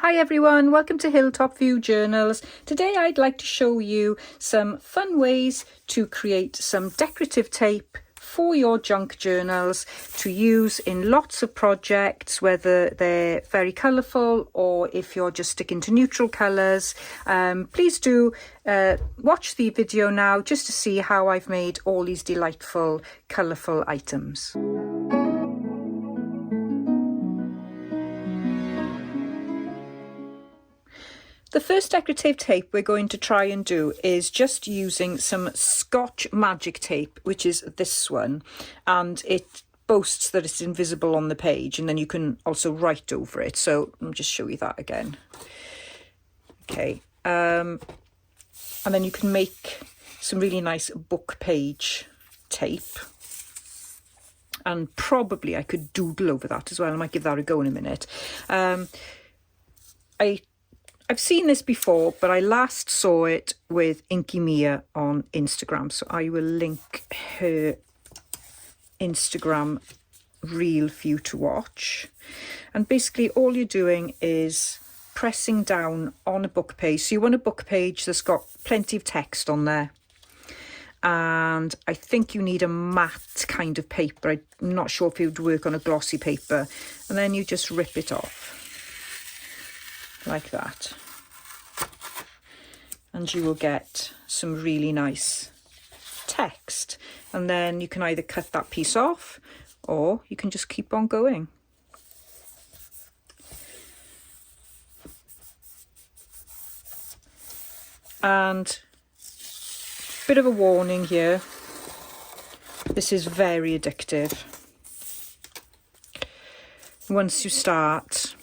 Hi everyone, welcome to Hilltop View Journals. Today I'd like to show you some fun ways to create some decorative tape for your junk journals to use in lots of projects, whether they're very colourful or if you're just sticking to neutral colours. Please do watch the video now just to see how I've made all these delightful colourful items. The first decorative tape we're going to try and do is just using some Scotch magic tape, which is this one, and it boasts that it's invisible on the page, and then you can also write over it. So I'll just show you that again. Okay, and then you can make some really nice book page tape, and probably I could doodle over that as well. I might give that a go in a minute. I've seen this before, but I last saw it with Inky Mia on Instagram. So I will link her Instagram reel for you to watch. And basically all you're doing is pressing down on a book page. So you want a book page that's got plenty of text on there. And I think you need a matte kind of paper. I'm not sure if it would work on a glossy paper. And then you just rip it off. Like that, and you will get some really nice text, and then you can either cut that piece off or you can just keep on going. And bit of a warning here, this is very addictive. Once you start,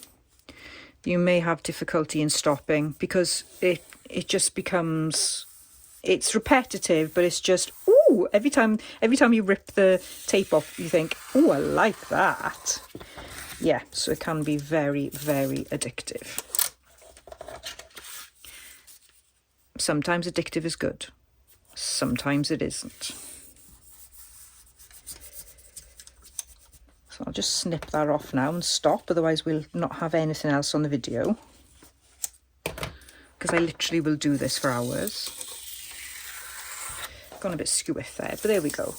you may have difficulty in stopping because it just becomes, it's repetitive, but it's just, ooh, every time you rip the tape off, you think, ooh, I like that. Yeah, so it can be very, very addictive. Sometimes addictive is good. Sometimes it isn't. So I'll just snip that off now and stop, otherwise we'll not have anything else on the video. Because I literally will do this for hours. Gone a bit skewiff there, but there we go.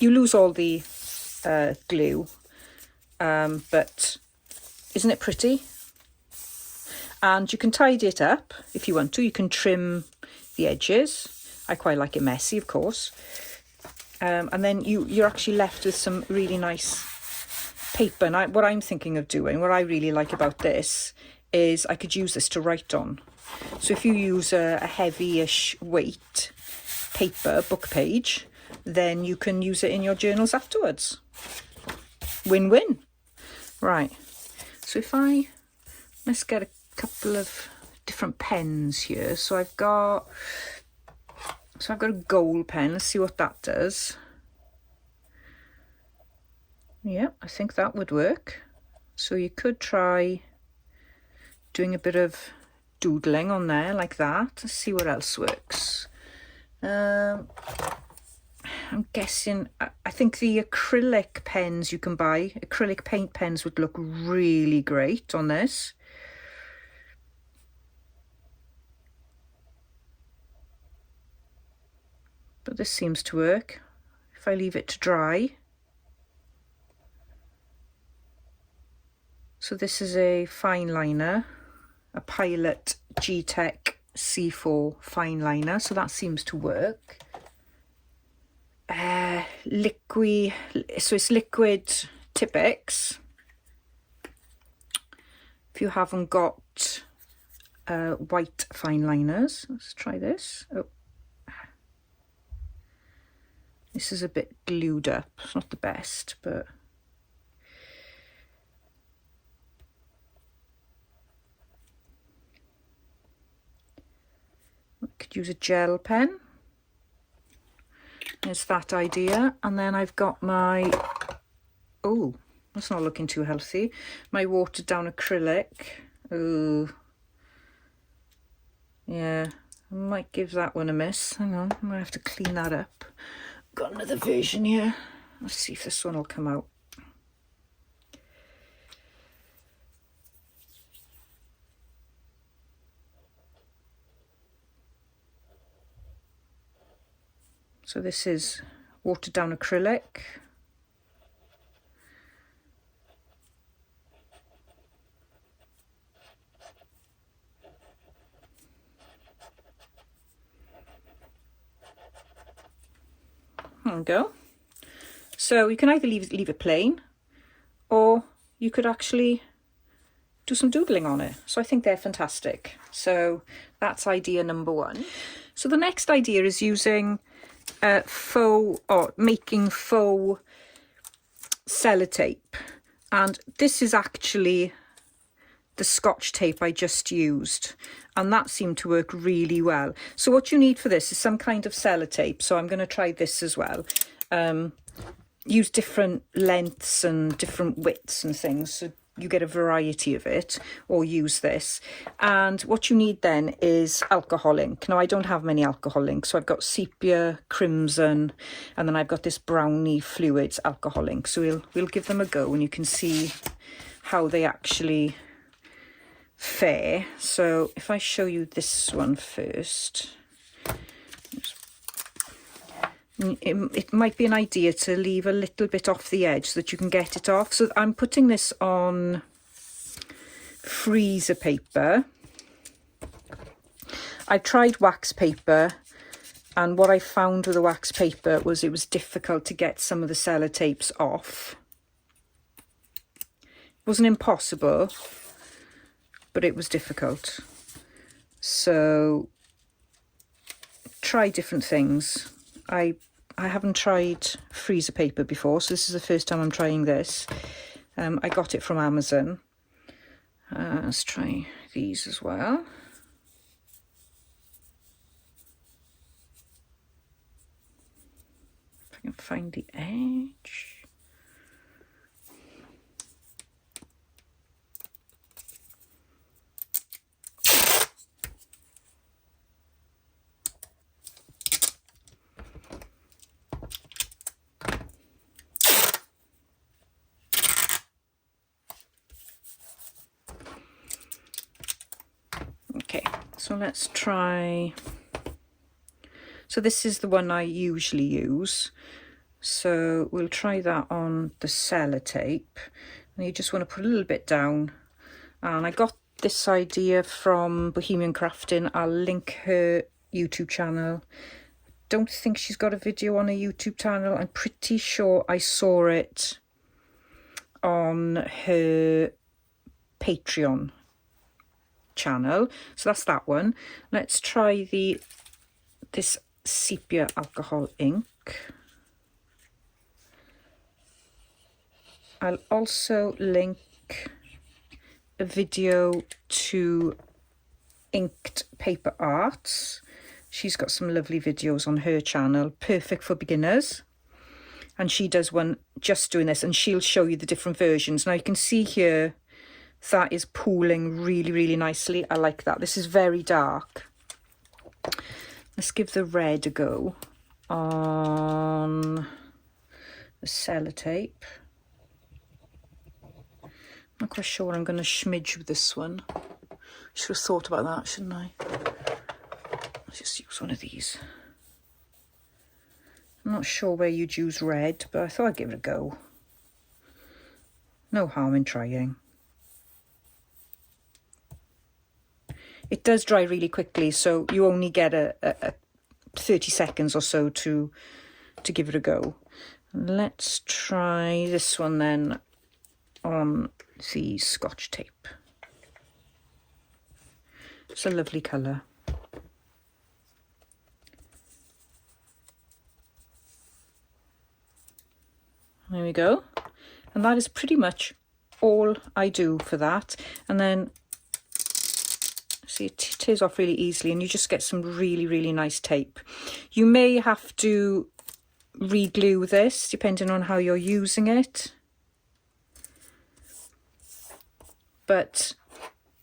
You lose all the glue, but isn't it pretty? And you can tidy it up if you want to. You can trim the edges. I quite like it messy, of course. And then you're actually left with some really nice paper. And what I'm thinking of doing, what I really like about this, is I could use this to write on. So if you use a heavy-ish weight paper, book page, then you can use it in your journals afterwards. Win-win. Right, so let's get a couple of different pens here. So I've got a gold pen. Let's see what that does. Yeah, I think that would work. So you could try doing a bit of doodling on there like that. Let's see what else works. I'm guessing, I think the acrylic pens you can buy, acrylic paint pens, would look really great on this. But this seems to work if I leave it to dry. So this is a fine liner, a Pilot G-Tech C4 fine liner, so that seems to work. Liquid, so it's liquid Tipex. If you haven't got white fine liners, let's try this. Oh. This is a bit glued up. It's not the best, but I could use a gel pen. There's that idea. And then I've got my, oh, that's not looking too healthy. My watered down acrylic. Oh, yeah, I might give that one a miss. Hang on, I might have to clean that up. Got another version here. Let's see if this one will come out. So this is watered down acrylic. There we go. So you can either leave it plain, or you could actually do some doodling on it. So I think they're fantastic. So that's idea number one. So the next idea is using faux, or making faux sellotape. And this is actually the Scotch tape I just used, and that seemed to work really well. So what you need for this is some kind of sellotape. So I'm going to try this as well. Use different lengths and different widths and things, so you get a variety of it, or use this. And what you need then is alcohol ink. Now I don't have many alcohol ink, so I've got sepia, crimson, and then I've got this brownie fluids alcohol ink. So we'll give them a go, and you can see how they actually fare. So if I show you this one first, it might be an idea to leave a little bit off the edge so that you can get it off. So I'm putting this on freezer paper. I tried wax paper, and what I found with the wax paper was it was difficult to get some of the sellotapes off. It wasn't impossible, but it was difficult. So try different things. I haven't tried freezer paper before, so this is the first time I'm trying this. I got it from Amazon. Let's try these as well. If I can find the edge. Okay, so let's try. So this is the one I usually use. So we'll try that on the sellotape. And you just want to put a little bit down. And I got this idea from Bohemian Crafting. I'll link her YouTube channel. Don't think she's got a video on her YouTube channel. I'm pretty sure I saw it on her Patreon channel. So that's that one. Let's try this sepia alcohol ink. I'll also link a video to Inked Paper Arts. She's got some lovely videos on her channel, perfect for beginners. And she does one just doing this, and she'll show you the different versions. Now you can see here that is pooling really, really nicely. I like that. This is very dark. Let's give the red a go on the sellotape. Not quite sure I'm going to smidge with this one. Should have thought about that, shouldn't I? Let's just use one of these. I'm not sure where you'd use red, but I thought I'd give it a go. No harm in trying. It does dry really quickly, so you only get a 30 seconds or so to give it a go. Let's try this one then on the Scotch tape. It's a lovely colour. There we go. And that is pretty much all I do for that. And then see, it tears off really easily, and you just get some really, really nice tape. You may have to re-glue this depending on how you're using it, but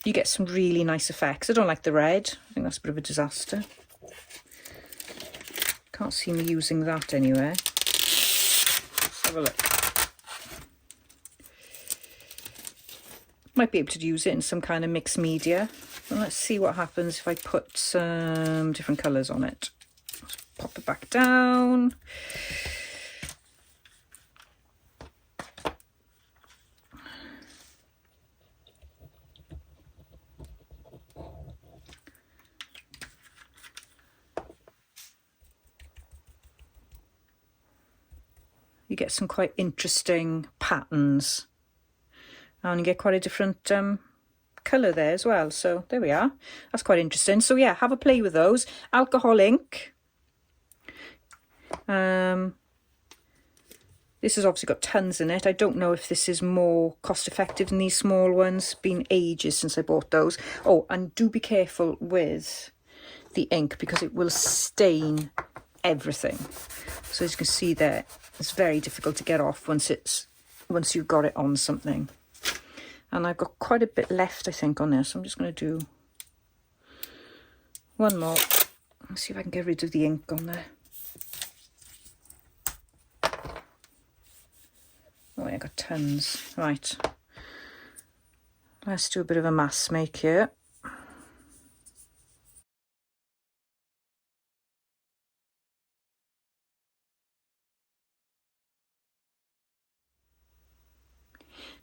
you get some really nice effects. I don't like the red. I think that's a bit of a disaster. Can't see me using that anywhere. Let's have a look. Might be able to use it in some kind of mixed media. And let's see what happens if I put some different colours on it. Let's pop it back down. You get some quite interesting patterns, and you get quite a different colour there as well. So there we are. That's quite interesting. So yeah, have a play with those. Alcohol ink. This has obviously got tons in it. I don't know if this is more cost effective than these small ones. It's been ages since I bought those. Oh, and do be careful with the ink because it will stain everything. So as you can see there, it's very difficult to get off once you've got it on something. And I've got quite a bit left, I think, on this. So I'm just going to do one more. Let's see if I can get rid of the ink on there. Oh, I got tons. Right. Let's do a bit of a mass make here.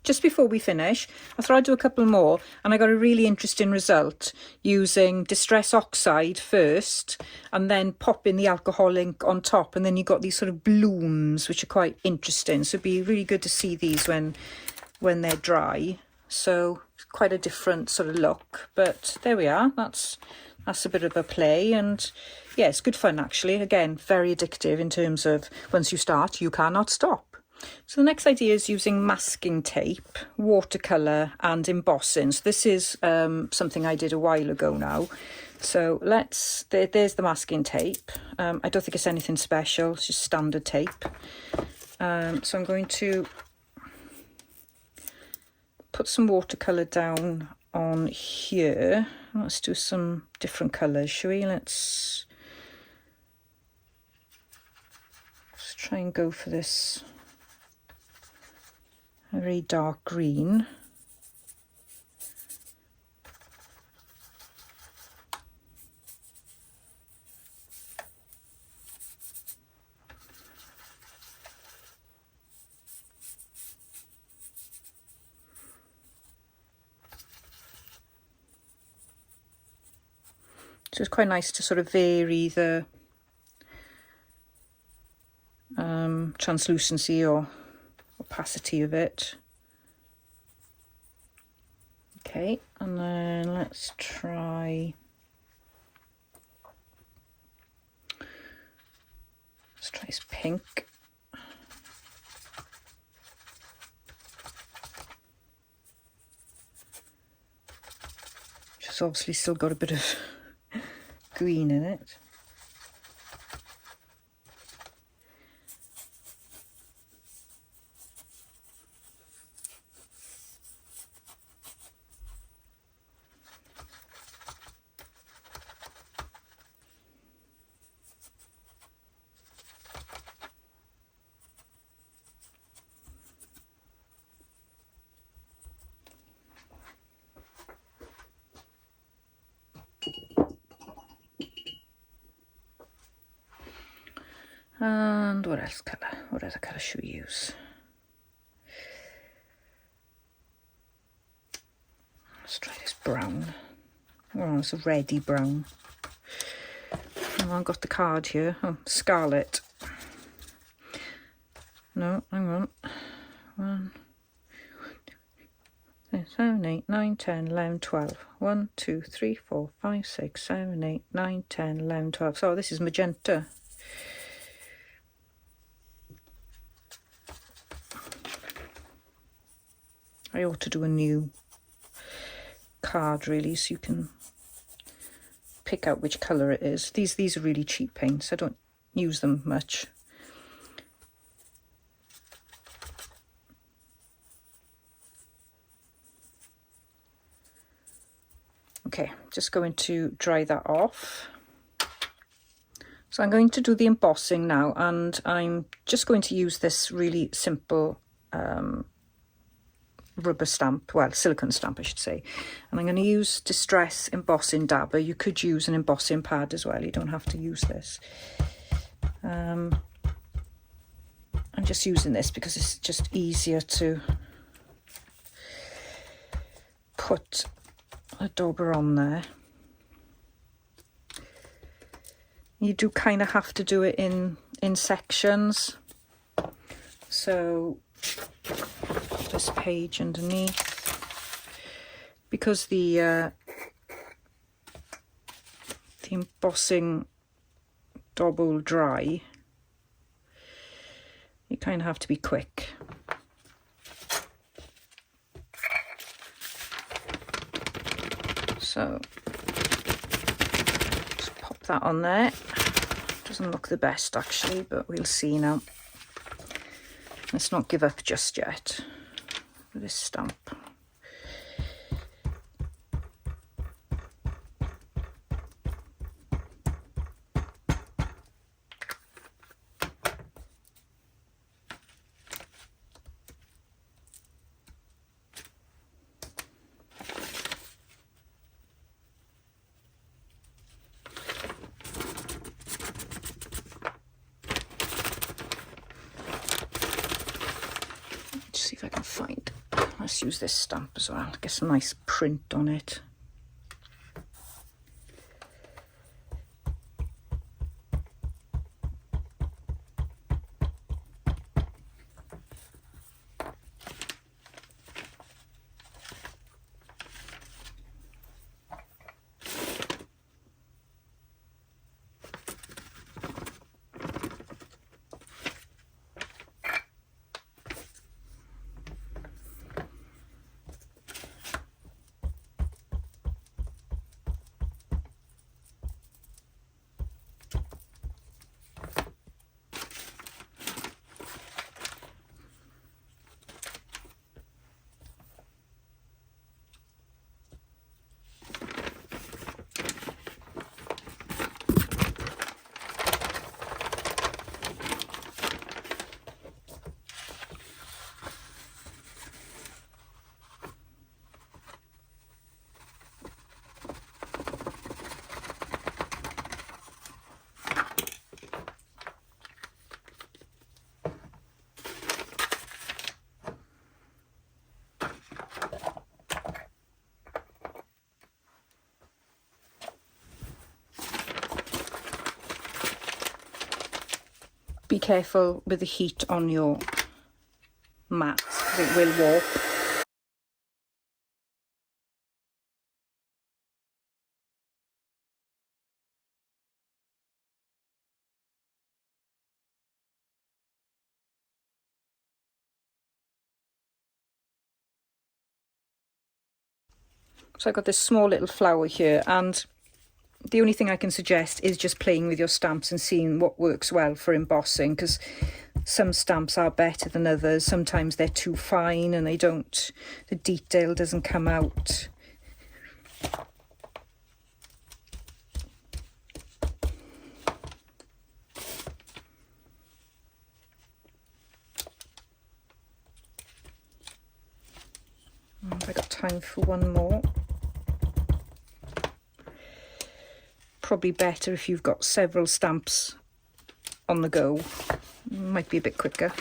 Just before we finish, I thought I'd do a couple more, and I got a really interesting result using Distress Oxide first and then popping the alcohol ink on top, and then you got these sort of blooms which are quite interesting. So it'd be really good to see these when they're dry. So quite a different sort of look, but there we are. That's a bit of a play, and yeah, it's good fun actually. Again, very addictive in terms of once you start, you cannot stop. So the next idea is using masking tape, watercolour and embossing. So this is something I did a while ago now. So there's the masking tape. I don't think it's anything special, it's just standard tape. So I'm going to put some watercolour down on here. Let's do some different colours, shall we? Let's try and go for this very dark green. So it's quite nice to sort of vary the translucency or opacity of it. Okay, and then let's try this pink. Which has obviously still got a bit of green in it. And what else colour? What other colour should we use? Let's try this brown. Oh, it's a reddy brown. Oh, I've got the card here. Oh, scarlet. No, hang on. 1, 2, 7, 8, 9, 10, 11, 12. 1, 2, 3, 4, 5, 6, 7, 8, 9, 10, 11, 12. So this is magenta. I ought to do a new card really, so you can pick out which colour it is. These are really cheap paints. I don't use them much. Okay, just going to dry that off. So I'm going to do the embossing now, and I'm just going to use this really simple rubber stamp, well, silicone stamp I should say, and I'm going to use Distress embossing dabber. You could use an embossing pad as well, you don't have to use this. I'm just using this because it's just easier to put a dauber on there. You do kind of have to do it in sections. So this page underneath, because the embossing dauber will dry, you kind of have to be quick. So just pop that on there. Doesn't look the best actually, but we'll see now. Let's not give up just yet with this stamp. See if I can find, let's use this stamp as well, get some nice print on it. Be careful with the heat on your mat, because it will warp. So I've got this small little flower here, and the only thing I can suggest is just playing with your stamps and seeing what works well for embossing, because some stamps are better than others. Sometimes they're too fine and the detail doesn't come out. Have I got time for one more? Probably better if you've got several stamps on the go. Might be a bit quicker.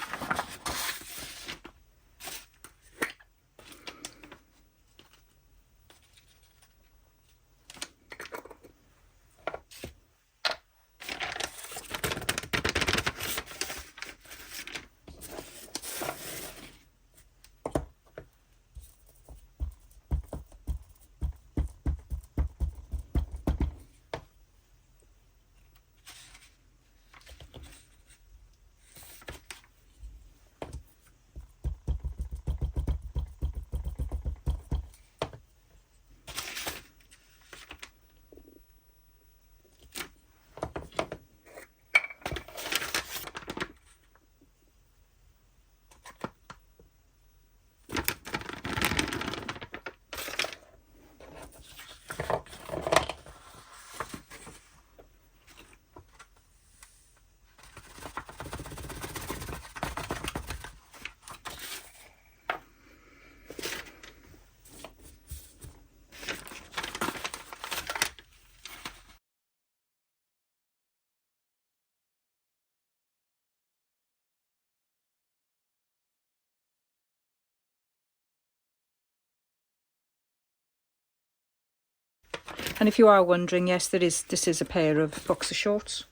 And if you are wondering, yes, this is a pair of boxer shorts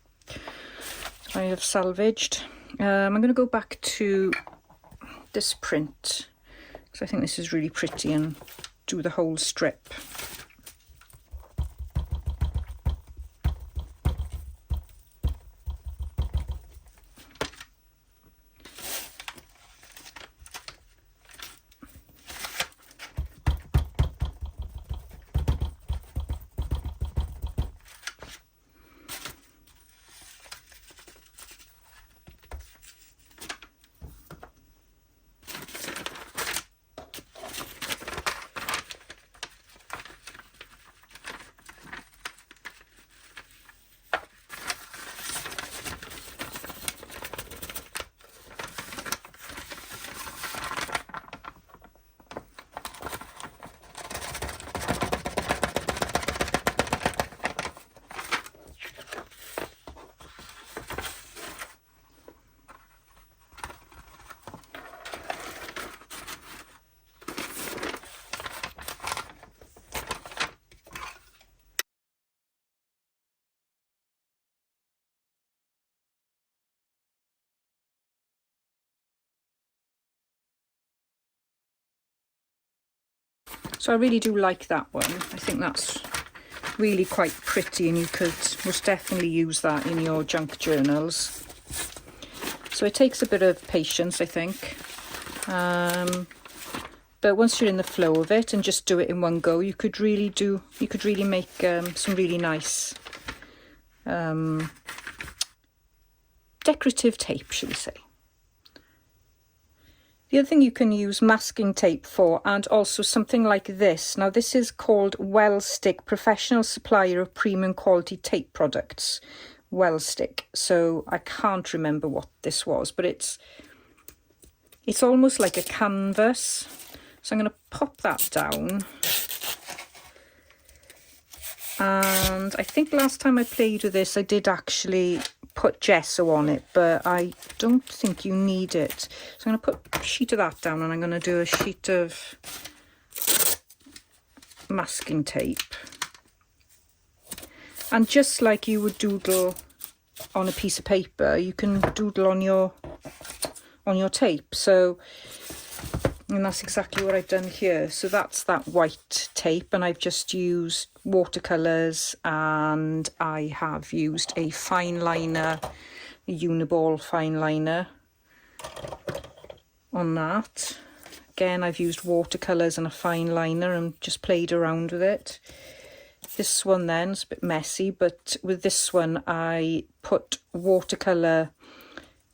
I have salvaged. I'm going to go back to this print because I think this is really pretty, and do the whole strip. So I really do like that one. I think that's really quite pretty, and you could most definitely use that in your junk journals. So it takes a bit of patience, I think. But once you're in the flow of it and just do it in one go, you could really make some really nice decorative tape, shall we say. The other thing you can use masking tape for, and also something like this. Now this is called Wellstick, professional supplier of premium quality tape products. Wellstick. So I can't remember what this was, but it's almost like a canvas. So I'm going to pop that down. And I think last time I played with this, I did actually put gesso on it, but I don't think you need it. So I'm going to put a sheet of that down, and I'm going to do a sheet of masking tape. And just like you would doodle on a piece of paper, you can doodle on your tape. So, and that's exactly what I've done here. So that's that white tape, and I've just used watercolours, and I have used a fine liner, a Uniball fine liner on that. Again, I've used watercolours and a fine liner and just played around with it. This one then is a bit messy, but with this one I put watercolour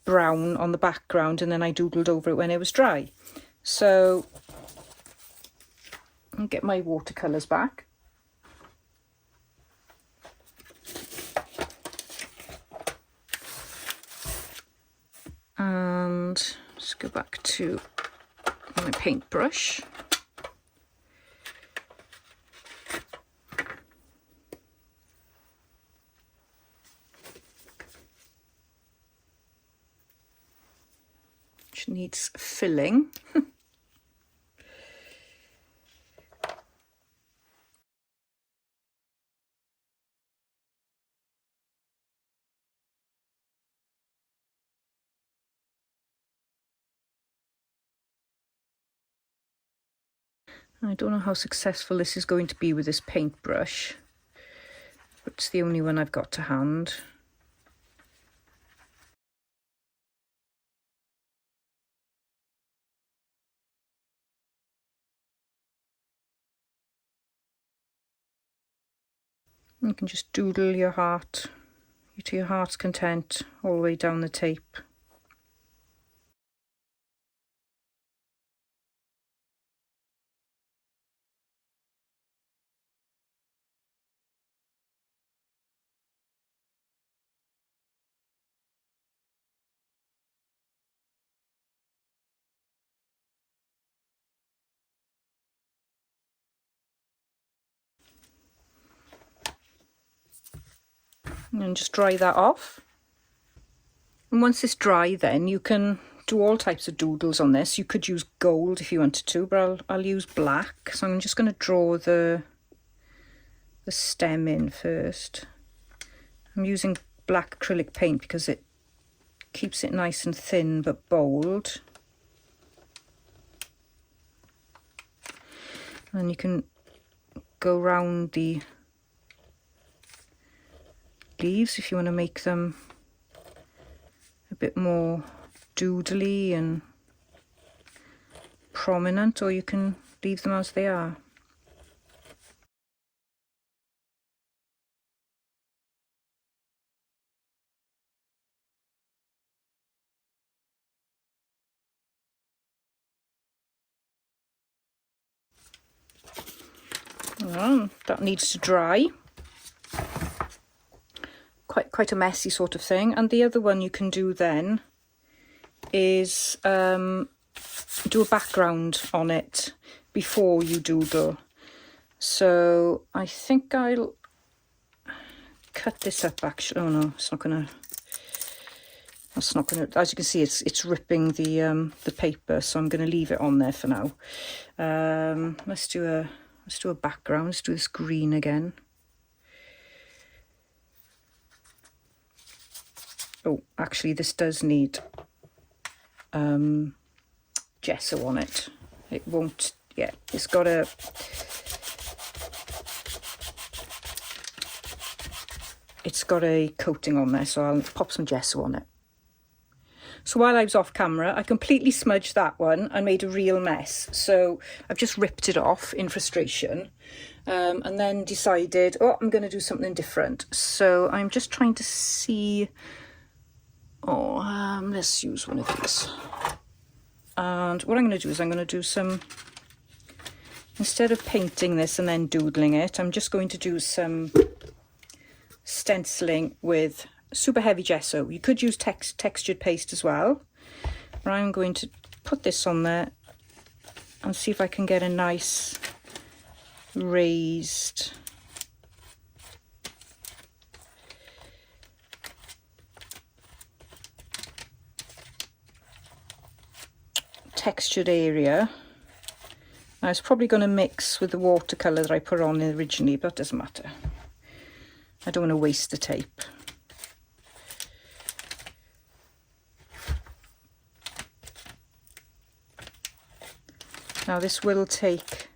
brown on the background, and then I doodled over it when it was dry. So I'll get my watercolours back. And let's go back to my paintbrush. Which needs filling. I don't know how successful this is going to be with this paintbrush, but it's the only one I've got to hand. You can just doodle your heart to your heart's content all the way down the tape. And just dry that off. And once it's dry, then you can do all types of doodles on this. You could use gold if you wanted to, but I'll use black. So I'm just going to draw the the stem in first. I'm using black acrylic paint because it keeps it nice and thin but bold. And you can go round the leaves if you want to make them a bit more doodly and prominent, or you can leave them as they are. Well, that needs to dry. Quite a messy sort of thing. And the other one you can do then is do a background on it before you doodle. So I think I'll cut this up actually. Oh no, it's not gonna, as you can see, it's ripping the paper, so I'm gonna leave it on there for now. Let's do a background. Let's do this green again. Oh, actually this does need gesso on it. It won't, yeah, it's got a coating on there, so I'll pop some gesso on it. So while I was off camera, I completely smudged that one and made a real mess. So I've just ripped it off in frustration, and then decided, oh, I'm going to do something different. So I'm just trying to see, let's use one of these. And what I'm going to do is I'm going to do some, instead of painting this and then doodling it, I'm just going to do some stenciling with super heavy gesso. You could use textured paste as well, but I'm going to put this on there and see if I can get a nice raised textured area. Now it's probably going to mix with the watercolour that I put on originally, but it doesn't matter. I don't want to waste the tape. Now this will take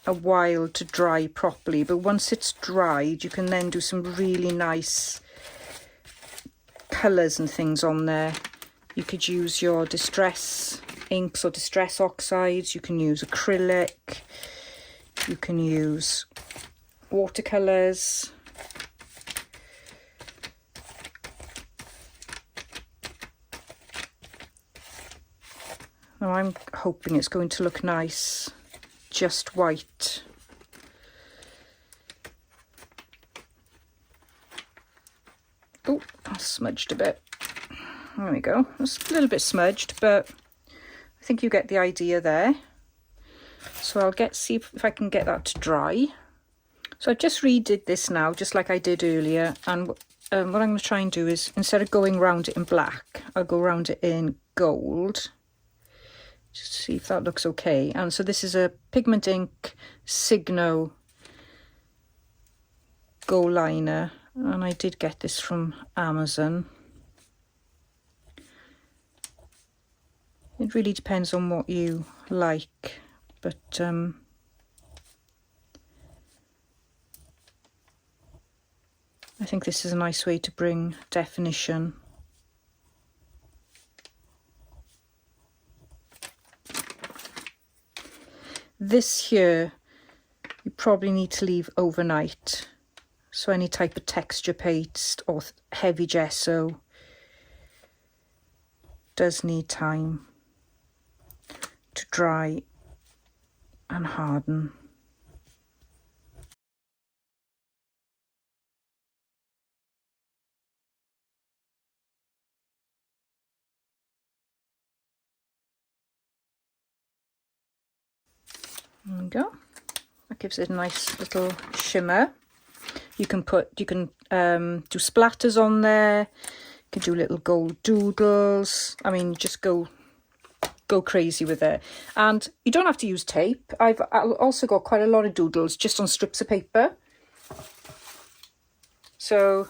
a while to dry properly, but once it's dried you can then do some really nice colours and things on there. You could use your distress inks or distress oxides, you can use acrylic, you can use watercolours. Now I'm hoping it's going to look nice, just white. Oh, I smudged a bit. There we go. It's a little bit smudged, but I think you get the idea there. So I'll see if I can get that to dry. So I just redid this now, just like I did earlier. And what I'm going to try and do is, instead of going round it in black, I'll go round it in gold. Just see if that looks okay. And so this is a Pigment Ink Signo Go Liner, and I did get this from Amazon. It really depends on what you like, but I think this is a nice way to bring definition. This here, you probably need to leave overnight. So any type of texture paste or heavy gesso does need time to dry and harden. There we go. That gives it a nice little shimmer. You can do splatters on there. You can do little gold doodles. I mean, just go crazy with it. And you don't have to use tape. I've also got quite a lot of doodles just on strips of paper. So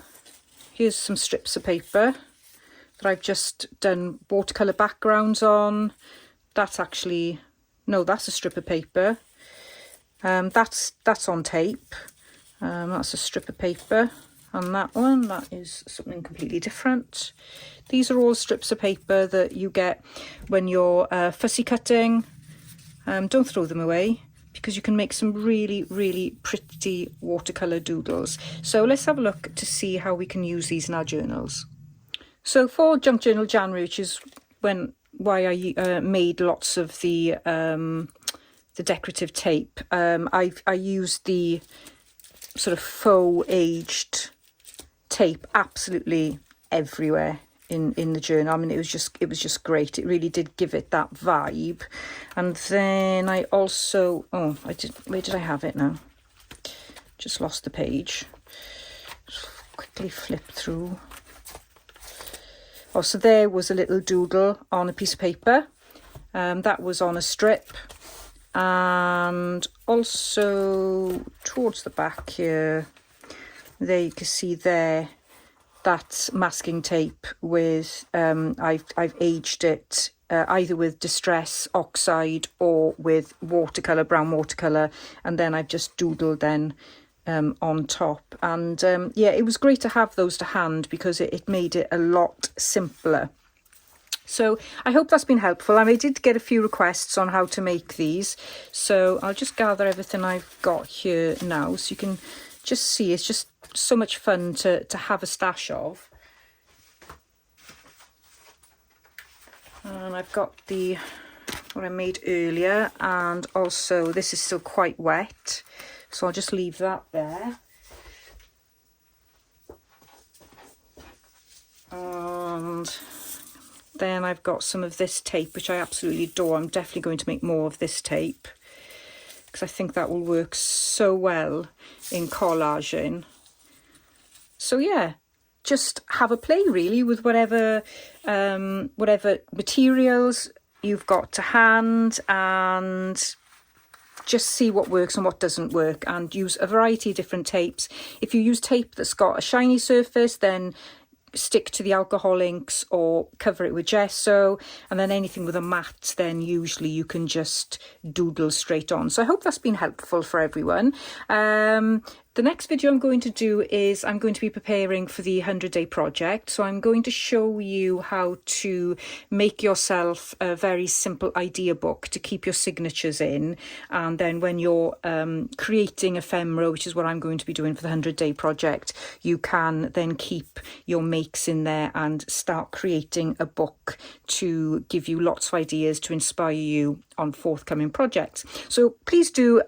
here's some strips of paper that I've just done watercolour backgrounds on. That's actually, no, that's a strip of paper. That's on tape. That's a strip of paper. And that one, that is something completely different. These are all strips of paper that you get when you're fussy cutting. Don't throw them away, because you can make some really, really pretty watercolour doodles. So let's have a look to see how we can use these in our journals. So for Junk Journal January, which is why I made lots of the decorative tape, I used the sort of faux aged tape absolutely everywhere in the journal. I mean, it was just great. It really did give it that vibe. And then I also, where did I have it now? Just lost the page. Quickly flip through. Oh, so there was a little doodle on a piece of paper. That was on a strip. And also towards the back here, there you can see there, that's masking tape with, I've aged it either with Distress Oxide or with watercolour, brown watercolour, and then I've just doodled then on top. And yeah, it was great to have those to hand because it made it a lot simpler. So I hope that's been helpful. And I did get a few requests on how to make these. So I'll just gather everything I've got here now so you can just see. It's just so much fun to have a stash of. And I've got what I made earlier, and also this is still quite wet. So I'll just leave that there. And then I've got some of this tape, which I absolutely adore. I'm definitely going to make more of this tape because I think that will work so well in collaging. So yeah, just have a play really with whatever materials you've got to hand, and just see what works and what doesn't work, and use a variety of different tapes. If you use tape that's got a shiny surface, then stick to the alcohol inks or cover it with gesso, and then anything with a matte, then usually you can just doodle straight on. So I hope that's been helpful for everyone. The next video I'm going to do is I'm going to be preparing for the 100-day project. So I'm going to show you how to make yourself a very simple idea book to keep your signatures in. And then when you're creating ephemera, which is what I'm going to be doing for the 100-day project, you can then keep your makes in there and start creating a book to give you lots of ideas to inspire you on forthcoming projects. So please do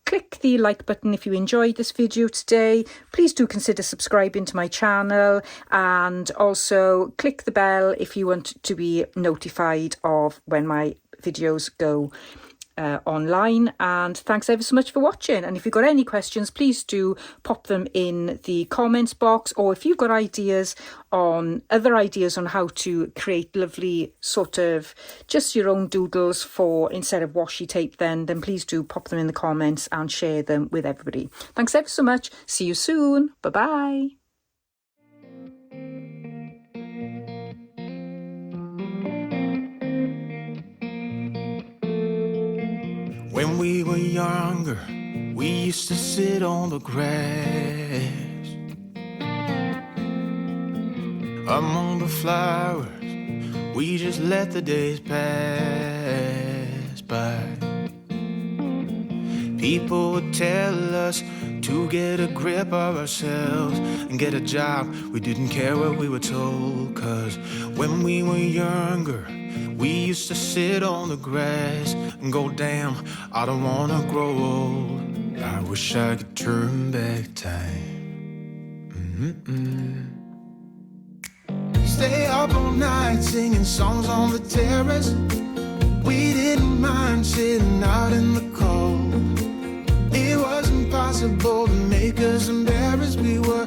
click the like button if you enjoyed this video today. Please do consider subscribing to my channel, and also click the bell if you want to be notified of when my videos go online. And thanks ever so much for watching. And if you've got any questions, please do pop them in the comments box, or if you've got other ideas on how to create lovely sort of just your own doodles for instead of washi tape, then please do pop them in the comments and share them with everybody. Thanks ever so much. See you soon. Bye bye. When we were younger, we used to sit on the grass among the flowers. We just let the days pass by. People would tell us to get a grip of ourselves and get a job. We didn't care what we were told, 'cause when we were younger, we used to sit on the grass and go, damn, I don't wanna grow old. I wish I could turn back time. Stay up all night singing songs on the terrace. We didn't mind sitting out in the cold. It wasn't possible to make us embarrassed. We were